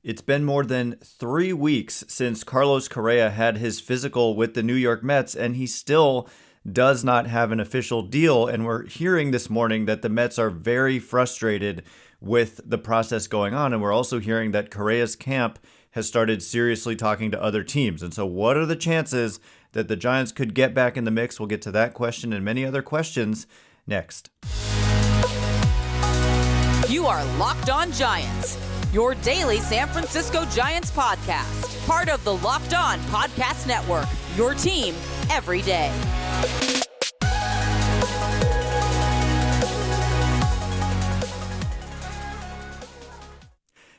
It's been more than 3 weeks since Carlos Correa had his physical with the New York Mets, and he still does not have an official deal. And we're hearing this morning that the Mets are very frustrated with the process going on. And we're also hearing that Correa's camp has started seriously talking to other teams. And so what are the chances that the Giants could get back in the mix? We'll get to that question and many other questions next. You are Locked On Giants, your daily San Francisco Giants podcast. Part of the Locked On Podcast Network, your team every day.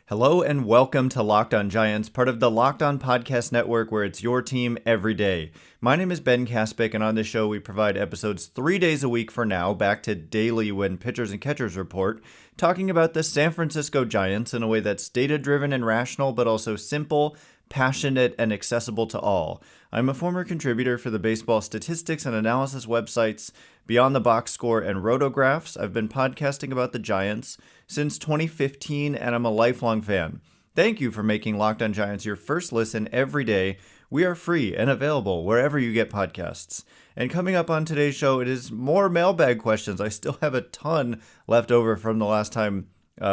Hello and welcome to Locked On Giants, part of the Locked On Podcast Network, where it's your team every day. My name is Ben Kaspick, and on this show we provide episodes 3 days a week for now, back to daily when pitchers and catchers report, talking about the San Francisco Giants in a way that's data-driven and rational, but also simple, passionate, and accessible to all. I'm a former contributor for the baseball statistics and analysis websites Beyond the Box Score and Rotographs. I've been podcasting about the Giants since 2015, and I'm a lifelong fan. Thank you for making Locked On Giants your first listen every day. We are free and available wherever you get podcasts. And coming up on today's show, it is more mailbag questions. I still have a ton left over from the last time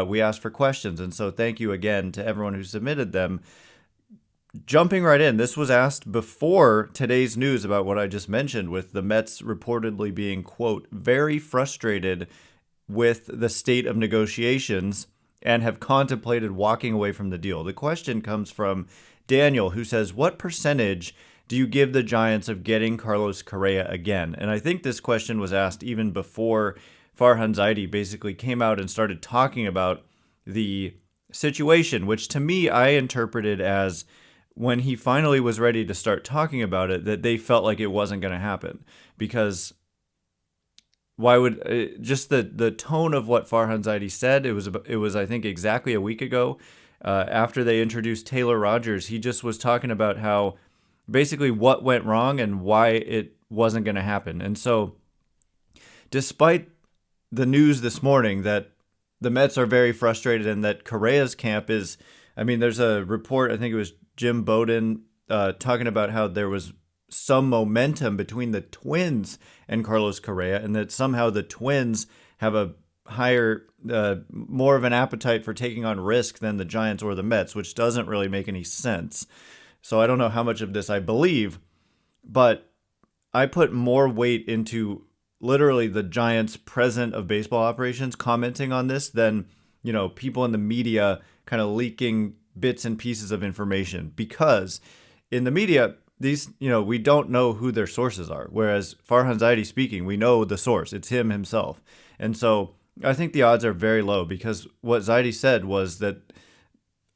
we asked for questions, and so thank you again to everyone who submitted them. Jumping right in, this was asked before today's news about what I just mentioned, with the Mets reportedly being, quote, very frustrated with the state of negotiations and have contemplated walking away from the deal. The question comes from Daniel, who says, what percentage do you give the Giants of getting Carlos Correa again? And I think this question was asked even before Farhan Zaidi basically came out and started talking about the situation, which to me I interpreted as, when he finally was ready to start talking about it, that they felt like it wasn't going to happen. Because why would just the tone of what Farhan Zaidi said? It was I think exactly a week ago, after they introduced Taylor Rogers. He just was talking about how basically what went wrong and why it wasn't going to happen. And so, despite the news this morning that the Mets are very frustrated and that Correa's camp is, there's a report, I think it was Jim Bowden, talking about how there was some momentum between the Twins and Carlos Correa, and that somehow the Twins have a higher, more of an appetite for taking on risk than the Giants or the Mets, which doesn't really make any sense. So I don't know how much of this I believe, but I put more weight into literally the Giants' president of baseball operations commenting on this than, people in the media kind of leaking bits and pieces of information, because in the media, these, we don't know who their sources are. Whereas Farhan Zaidi speaking, we know the source. It's him himself. And so I think the odds are very low, because what Zaidi said was that,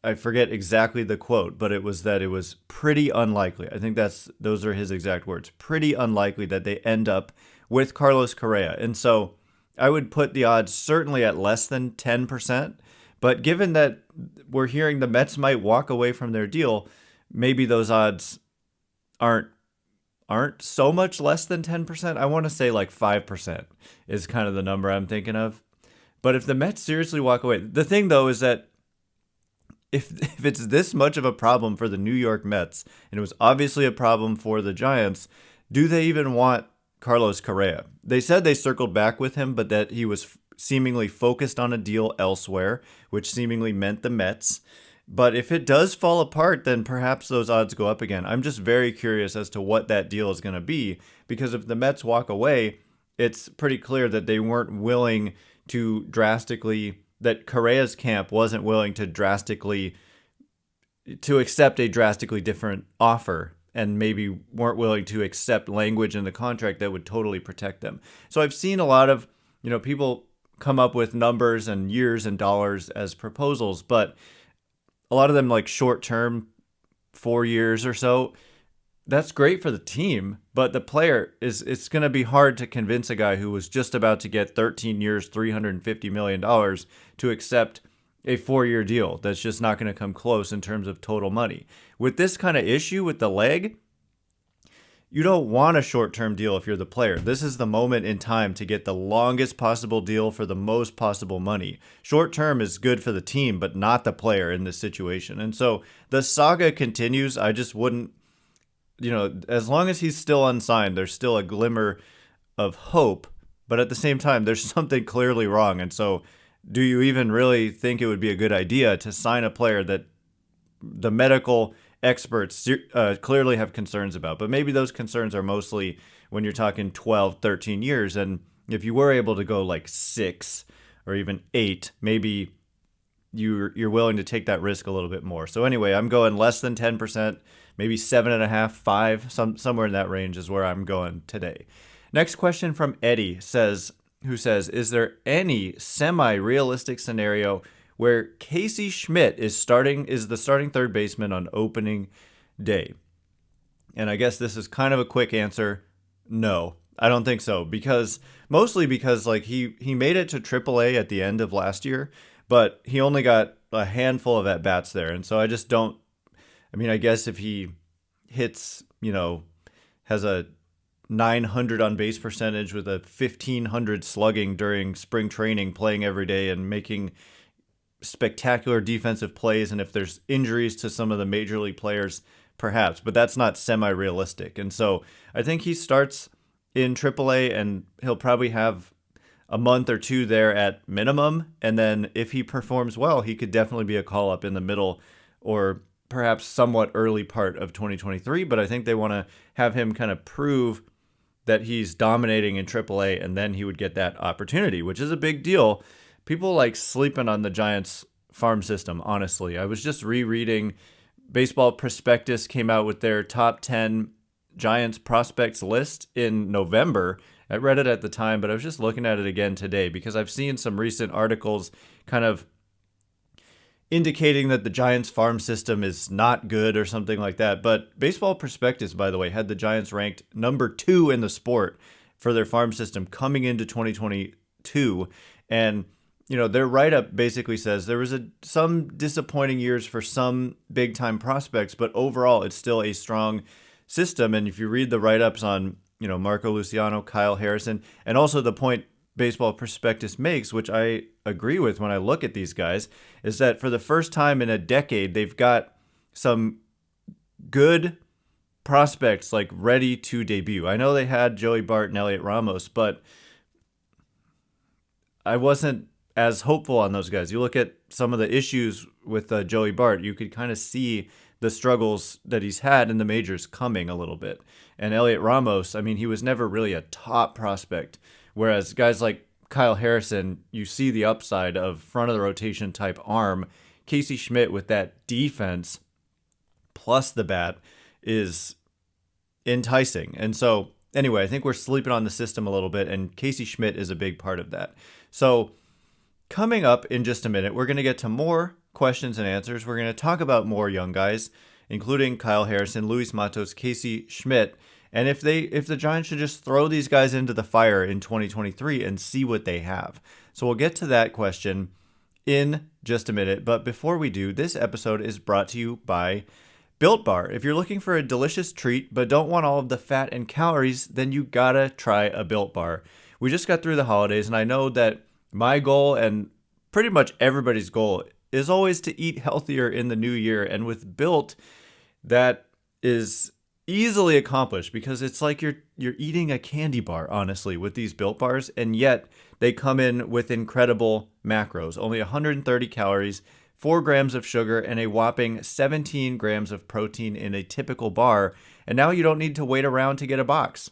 I forget exactly the quote, but it was that it was pretty unlikely. I think those are his exact words. Pretty unlikely that they end up with Carlos Correa. And so I would put the odds certainly at less than 10%. But given that we're hearing the Mets might walk away from their deal, maybe those odds aren't so much less than 10%. I want to say like 5% is kind of the number I'm thinking of. But if the Mets seriously walk away, the thing though is that if it's this much of a problem for the New York Mets, and it was obviously a problem for the Giants, do they even want Carlos Correa? They said they circled back with him, but that he was seemingly focused on a deal elsewhere, which seemingly meant the Mets. But if it does fall apart, then perhaps those odds go up again. I'm just very curious as to what that deal is going to be, because if the Mets walk away, it's pretty clear that they weren't willing to that Correa's camp wasn't willing to accept a drastically different offer, and maybe weren't willing to accept language in the contract that would totally protect them. So I've seen a lot of, people come up with numbers and years and dollars as proposals, but a lot of them like short term, 4 years or so. That's great for the team, but the player it's going to be hard to convince a guy who was just about to get 13 years, $350 million to accept a 4-year deal. That's just not going to come close in terms of total money. With this kind of issue with the leg, you don't want a short-term deal if you're the player. This is the moment in time to get the longest possible deal for the most possible money. Short-term is good for the team, but not the player in this situation. And so the saga continues. I just wouldn't, as long as he's still unsigned, there's still a glimmer of hope. But at the same time, there's something clearly wrong. And so do you even really think it would be a good idea to sign a player that the medical experts clearly have concerns about? But maybe those concerns are mostly when you're talking 12, 13 years. And if you were able to go like 6 or even 8, maybe you're willing to take that risk a little bit more. So anyway, I'm going less than 10%, maybe 7.5, 5, somewhere in that range is where I'm going today. Next question from Eddie who says, is there any semi-realistic scenario where Casey Schmitt is the starting third baseman on opening day? And I guess this is kind of a quick answer. No, I don't think so. Mostly because like he made it to AAA at the end of last year, but he only got a handful of at-bats there. And so I just don't, I guess if he hits, has a 900 on base percentage with a 1500 slugging during spring training, playing every day and making spectacular defensive plays, and if there's injuries to some of the major league players, perhaps, but that's not semi-realistic. And so I think he starts in AAA and he'll probably have a month or two there at minimum, and then if he performs well, he could definitely be a call-up in the middle or perhaps somewhat early part of 2023, but I think they want to have him kind of prove that he's dominating in AAA, and then he would get that opportunity, which is a big deal. People like sleeping on the Giants farm system, honestly. I was just rereading Baseball Prospectus came out with their top 10 Giants prospects list in November. I read it at the time, but I was just looking at it again today because I've seen some recent articles kind of indicating that the Giants farm system is not good or something like that. But Baseball Prospectus, by the way, had the Giants ranked number 2 in the sport for their farm system coming into 2022. And, their write-up basically says there was some disappointing years for some big-time prospects, but overall it's still a strong system. And if you read the write-ups on, Marco Luciano, Kyle Harrison, and also the point Baseball Prospectus makes, which I agree with when I look at these guys, is that for the first time in a decade, they've got some good prospects like ready to debut. I know they had Joey Bart and Elliot Ramos, but I wasn't as hopeful on those guys. You look at some of the issues with Joey Bart, you could kind of see the struggles that he's had in the majors coming a little bit. And Elliot Ramos, he was never really a top prospect. Whereas guys like Kyle Harrison, you see the upside of front of the rotation type arm. Casey Schmitt with that defense plus the bat is enticing. And so anyway, I think we're sleeping on the system a little bit, and Casey Schmitt is a big part of that. So coming up in just a minute, we're going to get to more questions and answers. We're going to talk about more young guys, including Kyle Harrison, Luis Matos, Casey Schmitt, and if the Giants should just throw these guys into the fire in 2023 and see what they have. So we'll get to that question in just a minute. But before we do, this episode is brought to you by Built Bar. If you're looking for a delicious treat but don't want all of the fat and calories, then you gotta try a Built Bar. We just got through the holidays, and I know that my goal and pretty much everybody's goal is always to eat healthier in the new year. And with Built, that is easily accomplished because it's like you're eating a candy bar, honestly, with these Built Bars, and yet they come in with incredible macros. Only 130 calories, 4 grams of sugar, and a whopping 17 grams of protein in a typical bar. And now you don't need to wait around to get a box.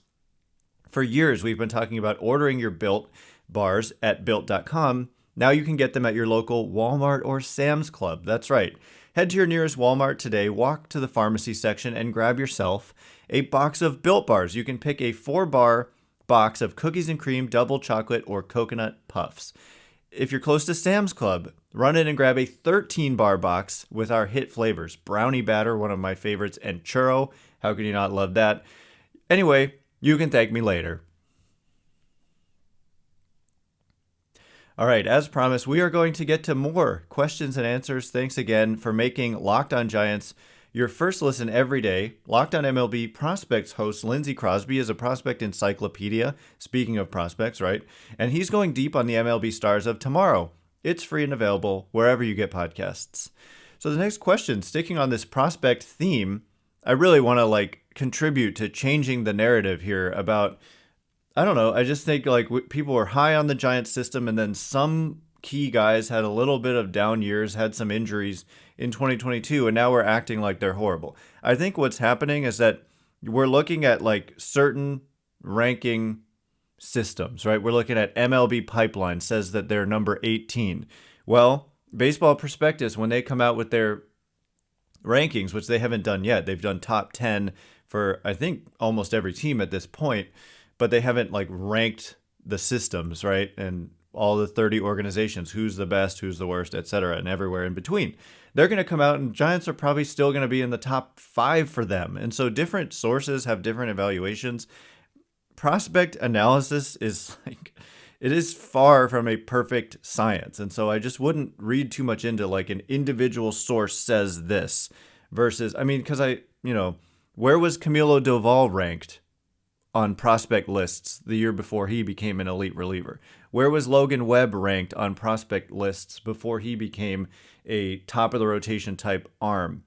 For years, we've been talking about ordering your Built Bars at Built.com. Now you can get them at your local Walmart or Sam's Club. That's right. Head to your nearest Walmart today, walk to the pharmacy section, and grab yourself a box of Built Bars. You can pick a 4-bar box of cookies and cream, double chocolate, or coconut puffs. If you're close to Sam's Club, run in and grab a 13-bar box with our hit flavors. Brownie batter, one of my favorites, and churro. How can you not love that? Anyway, you can thank me later. All right, as promised, we are going to get to more questions and answers. Thanks again for making Locked On Giants your first listen every day. Locked on MLB Prospects host Lindsey Crosby is a prospect encyclopedia, speaking of prospects, right? And he's going deep on the MLB stars of tomorrow. It's free and available wherever you get podcasts. So the next question, sticking on this prospect theme, I really want to contribute to changing the narrative here about, I don't know, I just think people were high on the Giants system, and then some key guys had a little bit of down years, had some injuries in 2022, and now we're acting like they're horrible. I think what's happening is that we're looking at certain ranking systems, right? We're looking at MLB Pipeline says that they're number 18. Well, Baseball Prospectus, when they come out with their rankings, which they haven't done yet, they've done top 10 for, I think, almost every team at this point, but they haven't ranked the systems, right? And all the 30 organizations, who's the best, who's the worst, etc., and everywhere in between. They're going to come out, and Giants are probably still going to be in the top 5 for them. And so different sources have different evaluations. Prospect analysis is it is far from a perfect science. And so I just wouldn't read too much into an individual source says this versus, because where was Camilo Doval ranked on prospect lists the year before he became an elite reliever? Where was Logan Webb ranked on prospect lists before he became a top of the rotation type arm?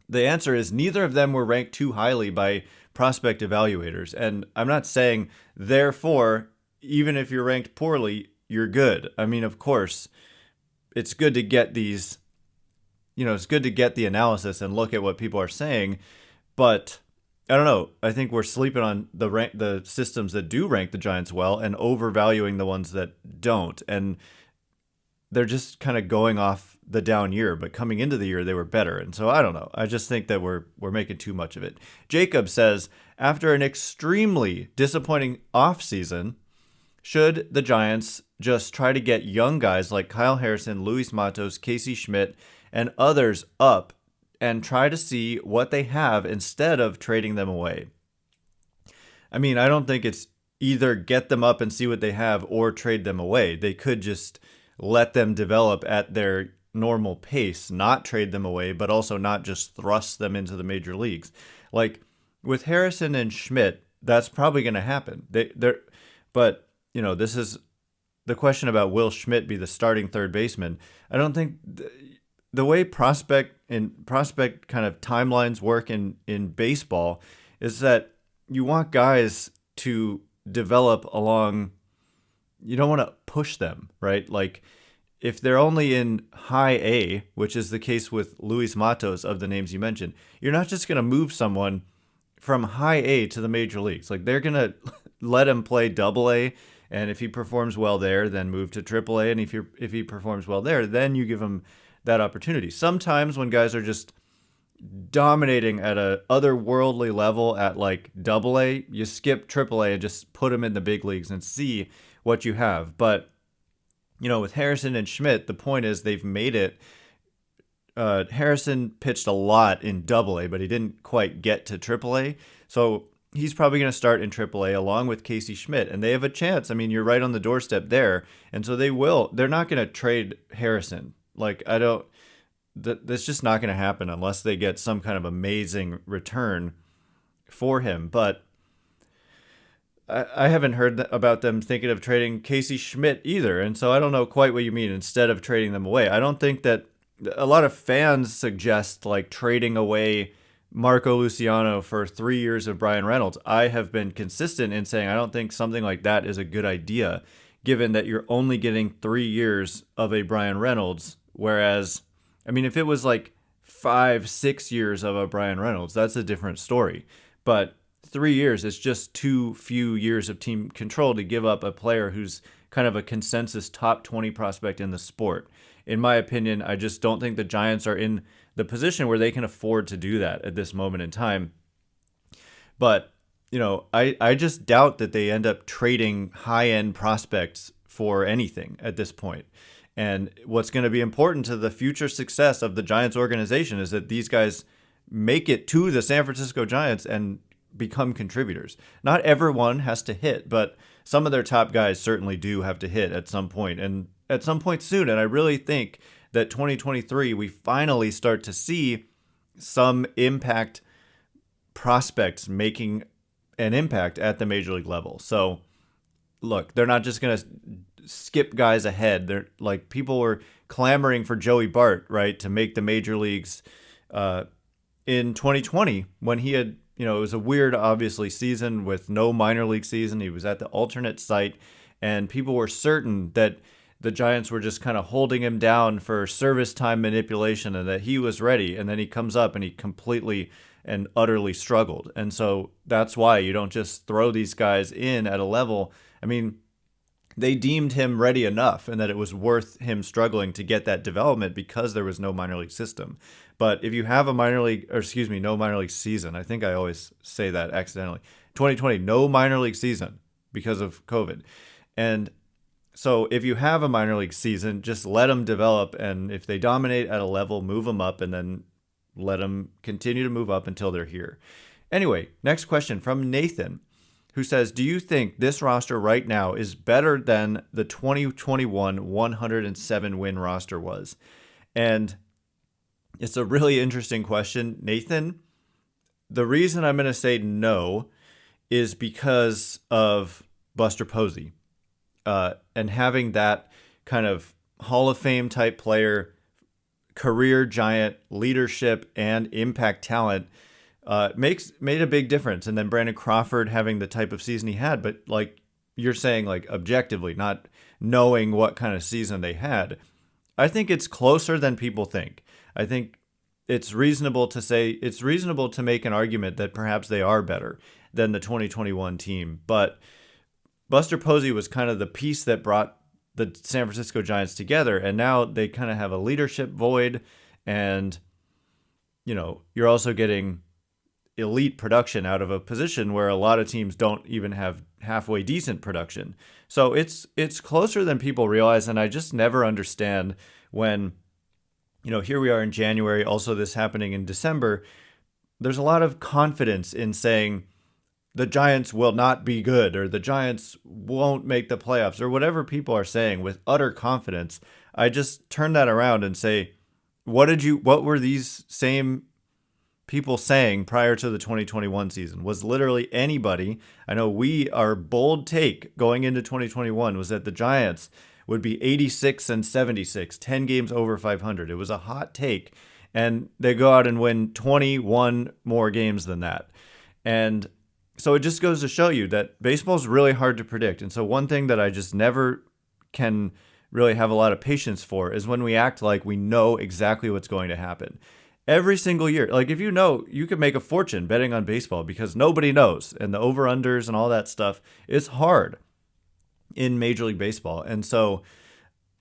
The answer is neither of them were ranked too highly by prospect evaluators. And I'm not saying, therefore, even if you're ranked poorly, you're good. Of course, it's good to get these, it's good to get the analysis and look at what people are saying. But I don't know. I think we're sleeping on the systems that do rank the Giants well and overvaluing the ones that don't. And they're just kind of going off the down year, but coming into the year, they were better. And so I don't know. I just think that we're making too much of it. Jacob says, after an extremely disappointing offseason, should the Giants just try to get young guys like Kyle Harrison, Luis Matos, Casey Schmitt, and others up and try to see what they have instead of trading them away? I don't think it's either get them up and see what they have or trade them away. They could just let them develop at their normal pace, not trade them away, but also not just thrust them into the major leagues. With Harrison and Schmitt, that's probably going to happen. But this is the question about will Schmitt be the starting third baseman. I don't think the way prospect kind of timelines work in baseball is that you want guys to develop along. You don't want to push them, right? If they're only in high A, which is the case with Luis Matos of the names you mentioned, you're not just going to move someone from high A to the major leagues. They're going to let him play double A, and if he performs well there, then move to triple A, and if he performs well there, then you give him that opportunity. Sometimes when guys are just dominating at a otherworldly level at double A, you skip triple A and just put them in the big leagues and see what you have. But with Harrison and Schmitt, the point is they've made it. Harrison pitched a lot in double A, but he didn't quite get to triple A. So he's probably going to start in triple A along with Casey Schmitt, and they have a chance. You're right on the doorstep there. And so they're not going to trade Harrison. That's just not going to happen unless they get some kind of amazing return for him. But I haven't heard about them thinking of trading Casey Schmitt either. And so I don't know quite what you mean instead of trading them away. I don't think that a lot of fans suggest trading away Marco Luciano for 3 years of Brian Reynolds. I have been consistent in saying I don't think something like that is a good idea, given that you're only getting 3 years of a Brian Reynolds. Whereas, if it was 5-6 years of a Brian Reynolds, that's a different story. But 3 years is just too few years of team control to give up a player who's kind of a consensus top 20 prospect in the sport. In my opinion, I just don't think the Giants are in the position where they can afford to do that at this moment in time. But, I just doubt that they end up trading high-end prospects for anything at this point. And what's going to be important to the future success of the Giants organization is that these guys make it to the San Francisco Giants and become contributors. Not everyone has to hit, but some of their top guys certainly do have to hit at some point, and at some point soon. And I really think that 2023, we finally start to see some impact prospects making an impact at the major league level. So look, they're not just going to skip guys ahead. They're like, people were clamoring for Joey Bart, right, to make the major leagues in 2020 when he had, it was a weird, obviously, season with no minor league season. He was at the alternate site, and people were certain that the Giants were just kind of holding him down for service time manipulation and that he was ready. And then he comes up and he completely and utterly struggled. And so that's why you don't just throw these guys in at a level. I mean, they deemed him ready enough and that it was worth him struggling to get that development because there was no minor league system. But if you have no minor league season, I think I always say that accidentally. 2020, no minor league season because of COVID. And so if you have a minor league season, just let them develop. And if they dominate at a level, move them up and then let them continue to move up until they're here. Anyway, next question from Nathan, who says, do you think this roster right now is better than the 2021 107-win roster was? And it's a really interesting question, Nathan. The reason I'm going to say no is because of Buster Posey and having that kind of Hall of Fame type player, career Giant, leadership, and impact talent made a big difference. And then Brandon Crawford having the type of season he had, but like you're saying, like objectively, not knowing what kind of season they had, I think it's closer than people think. I think it's reasonable to make an argument that perhaps they are better than the 2021 team. But Buster Posey was kind of the piece that brought the San Francisco Giants together, and now they kind of have a leadership void, and you're also getting elite production out of a position where a lot of teams don't even have halfway decent production. So it's closer than people realize, and I just never understand when, here we are in January, also this happening in December, there's a lot of confidence in saying the Giants will not be good or the Giants won't make the playoffs or whatever people are saying with utter confidence. I just turn that around and say, what were these same people saying prior to the 2021 season? Was literally anybody, I know our bold take going into 2021 was that the Giants would be 86-76, 10 games over 500. It was a hot take, and they go out and win 21 more games than that. And so it just goes to show you that baseball is really hard to predict. And so one thing that I just never can really have a lot of patience for is when we act like we know exactly what's going to happen. Every single year, like if you could make a fortune betting on baseball because nobody knows, and the over-unders and all that stuff, it's hard in Major League Baseball. And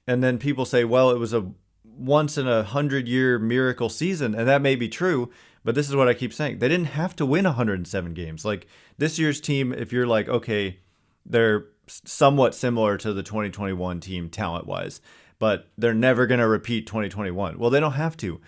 then people say, well, it was a once in 100-year miracle season, and that may be true, but this is what I keep saying. They didn't have to win 107 games. Like this year's team, if you're like, okay, they're somewhat similar to the 2021 team talent-wise, but they're never going to repeat 2021. Well, they don't have to.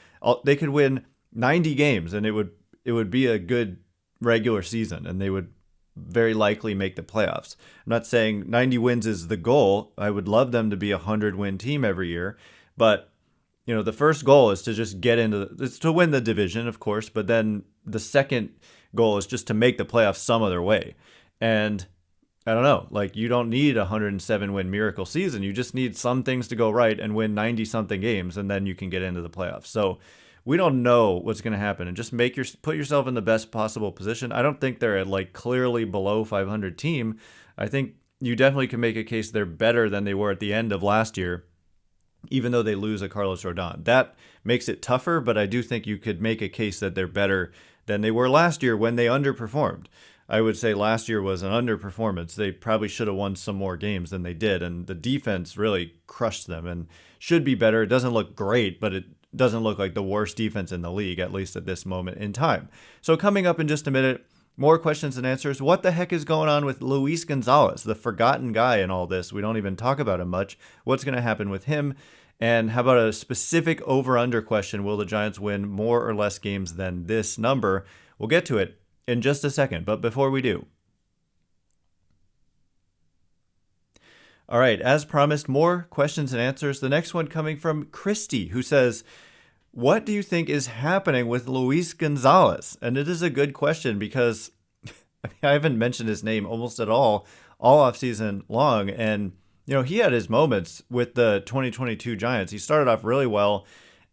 They could win 90 games, and it would be a good regular season, and they would very likely make the playoffs. I'm not saying 90 wins is the goal. I would love them to be a 100-win team every year, but the first goal is to just it's to win the division, of course, but then the second goal is just to make the playoffs some other way. And I don't know, like you don't need a 107-win miracle season. You just need some things to go right and win 90-something games, and then you can get into the playoffs. So we don't know what's going to happen, and just put yourself in the best possible position. I don't think they're a like clearly below 500 team. I think you definitely can make a case they're better than they were at the end of last year, even though they lose a Carlos Rodon. That makes it tougher, but I do think you could make a case that they're better than they were last year when they underperformed. I would say last year was an underperformance. They probably should have won some more games than they did, and the defense really crushed them and should be better. It doesn't look great, but it doesn't look like the worst defense in the league, at least at this moment in time. So coming up in just a minute, more questions and answers. What the heck is going on with Luis Gonzalez, the forgotten guy in all this? We don't even talk about him much. What's going to happen with him? And how about a specific over-under question? Will the Giants win more or less games than this number? We'll get to it in just a second, but before we do. All right, as promised, more questions and answers. The next one coming from Christy, who says, What do you think is happening with Luis Gonzalez? And it is a good question because I haven't mentioned his name almost at all offseason long. And, he had his moments with the 2022 Giants. He started off really well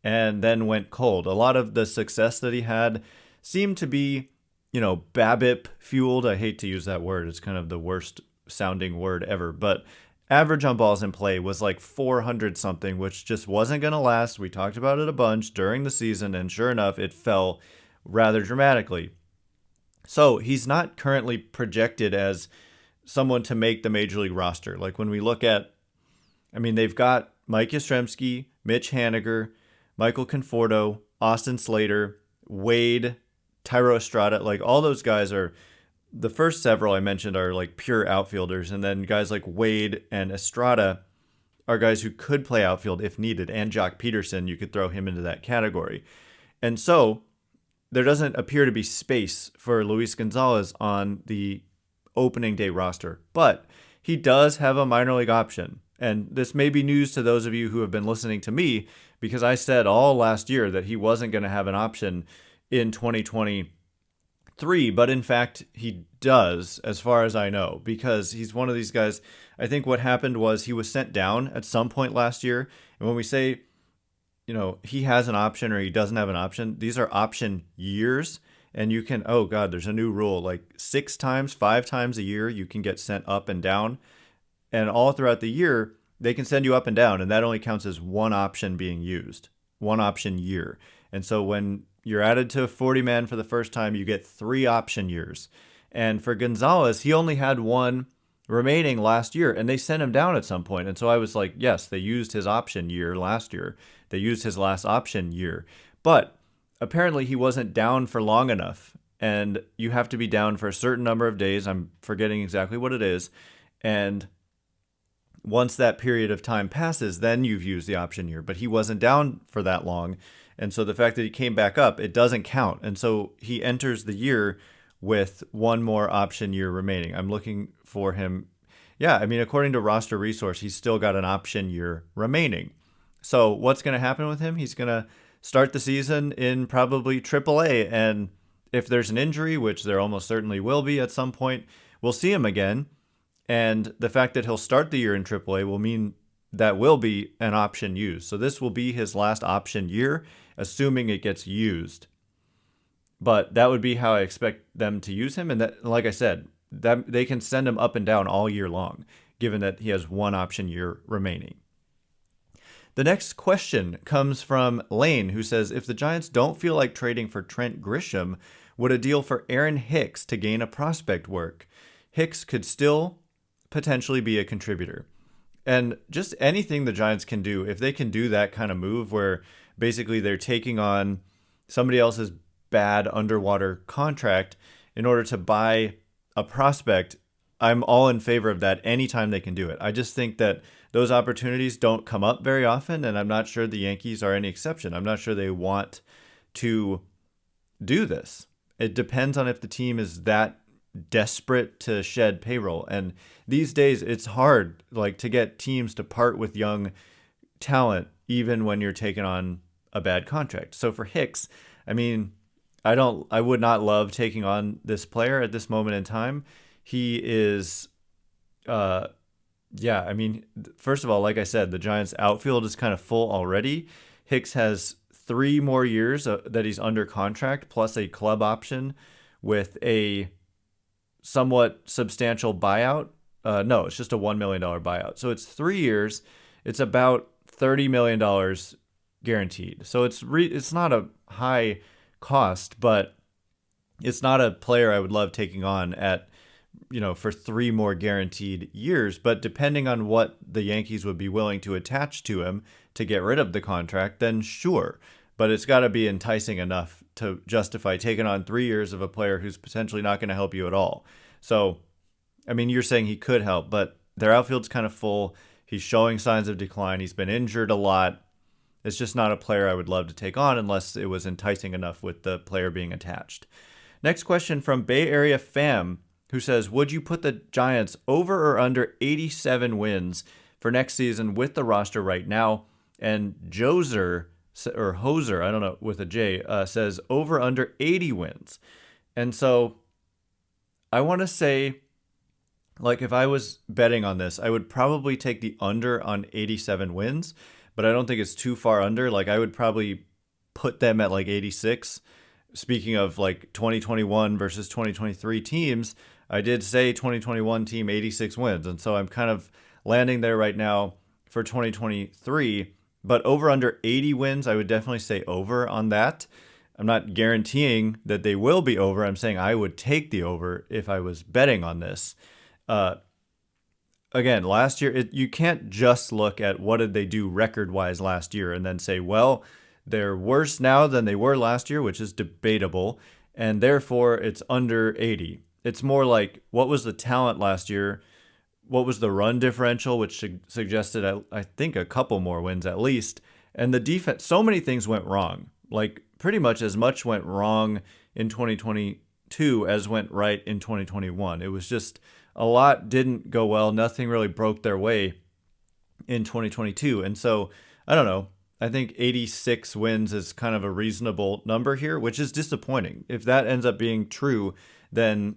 and then went cold. A lot of the success that he had seemed to be, BABIP fueled. I hate to use that word. It's kind of the worst sounding word ever. But average on balls in play was like 400 something, which just wasn't going to last. We talked about it a bunch during the season, and sure enough, it fell rather dramatically. So he's not currently projected as someone to make the major league roster. Like when we look at, they've got Mike Yastrzemski, Mitch Haniger, Michael Conforto, Austin Slater, Wade, Tyro Estrada. Like all those guys are, the first several I mentioned are like pure outfielders. And then guys like Wade and Estrada are guys who could play outfield if needed. And Jock Peterson, you could throw him into that category. And so there doesn't appear to be space for Luis Gonzalez on the opening day roster, but he does have a minor league option. And this may be news to those of you who have been listening to me, because I said all last year that he wasn't going to have an option in 2023, but in fact he does, as far as I know, because he's one of these guys. I think what happened was he was sent down at some point last year. And when we say, he has an option or he doesn't have an option, these are option years. And you can, oh God, there's a new rule, like 5 times a year, you can get sent up and down. And all throughout the year, they can send you up and down. And that only counts as one option being used, one option year. And so when you're added to a 40-man for the first time, you get 3 option years. And for Gonzalez, he only had one remaining last year, and they sent him down at some point. And so I was like, yes, they used his option year last year. They used his last option year. But apparently he wasn't down for long enough, and you have to be down for a certain number of days. I'm forgetting exactly what it is. And once that period of time passes, then you've used the option year. But he wasn't down for that long. And so the fact that he came back up, it doesn't count. And so he enters the year with one more option year remaining. I'm looking for him. Yeah, according to Roster Resource, he's still got an option year remaining. So what's going to happen with him? He's going to start the season in probably AAA. And if there's an injury, which there almost certainly will be at some point, we'll see him again. And the fact that he'll start the year in AAA will mean that will be an option used. So this will be his last option year, assuming it gets used. But that would be how I expect them to use him. And that, like I said, that they can send him up and down all year long, given that he has one option year remaining. The next question comes from Lane, who says, if the Giants don't feel like trading for Trent Grisham, would a deal for Aaron Hicks to gain a prospect work? Hicks could still potentially be a contributor. And just anything the Giants can do, if they can do that kind of move where basically they're taking on somebody else's bad underwater contract in order to buy a prospect, I'm all in favor of that anytime they can do it. I just think that those opportunities don't come up very often, and I'm not sure the Yankees are any exception. I'm not sure they want to do this. It depends on if the team is that desperate to shed payroll. And these days it's hard to get teams to part with young talent even when you're taking on a bad contract. So for Hicks, I would not love taking on this player at this moment in time. He is first of all, like I said, the Giants outfield is kind of full already. Hicks has 3 more years that he's under contract, plus a club option with a somewhat substantial buyout. No, it's just a $1 million buyout. So it's 3 years. It's about $30 million guaranteed. So it's not a high cost, but it's not a player I would love taking on at, for 3 more guaranteed years. But depending on what the Yankees would be willing to attach to him to get rid of the contract, then sure. But it's got to be enticing enough to justify taking on 3 years of a player who's potentially not going to help you at all. So, you're saying he could help, but their outfield's kind of full. He's showing signs of decline. He's been injured a lot. It's just not a player I would love to take on unless it was enticing enough with the player being attached. Next question from Bay Area Fam, who says, would you put the Giants over or under 87 wins for next season with the roster right now? And Joser or Hoser, I don't know, with a J, says over under 80 wins. And so I want to say, like, if I was betting on this, I would probably take the under on 87 wins, but I don't think it's too far under. Like, I would probably put them at like 86. Speaking of like 2021 versus 2023 teams, I did say 2021 team 86 wins. And so I'm kind of landing there right now for 2023. But over under 80 wins, I would definitely say over on that. I'm not guaranteeing that they will be over. I'm saying I would take the over if I was betting on this. Again, last year, you can't just look at what did they do record-wise last year and then say, well, they're worse now than they were last year, which is debatable, and therefore it's under 80. It's more like, what was the talent last year? What was the run differential, which suggested, I think, a couple more wins at least. And the defense, so many things went wrong. Like, pretty much as much went wrong in 2022 as went right in 2021. It was just a lot didn't go well. Nothing really broke their way in 2022. And so, I don't know. I think 86 wins is kind of a reasonable number here, which is disappointing. If that ends up being true, then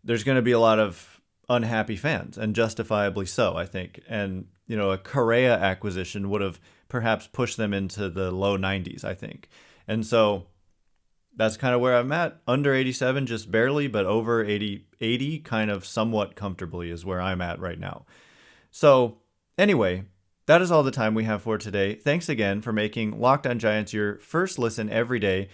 there's going to be a lot of unhappy fans, and justifiably so, I think. And, a Correa acquisition would have perhaps pushed them into the low 90s, I think. And so that's kind of where I'm at. Under 87, just barely, but over 80 kind of somewhat comfortably is where I'm at right now. So anyway, that is all the time we have for today. Thanks again for making Locked On Giants your first listen every day.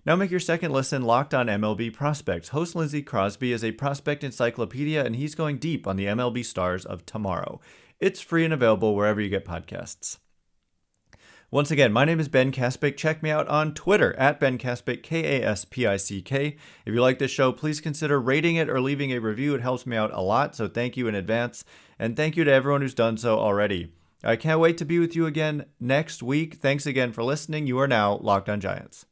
Now make your second listen Locked On MLB Prospects. Host Lindsey Crosby is a prospect encyclopedia, and he's going deep on the MLB stars of tomorrow. It's free and available wherever you get podcasts. Once again, my name is Ben Kaspick. Check me out on Twitter at Ben Kaspick, Kaspick. If you like this show, please consider rating it or leaving a review. It helps me out a lot, so thank you in advance. And thank you to everyone who's done so already. I can't wait to be with you again next week. Thanks again for listening. You are now Locked On Giants.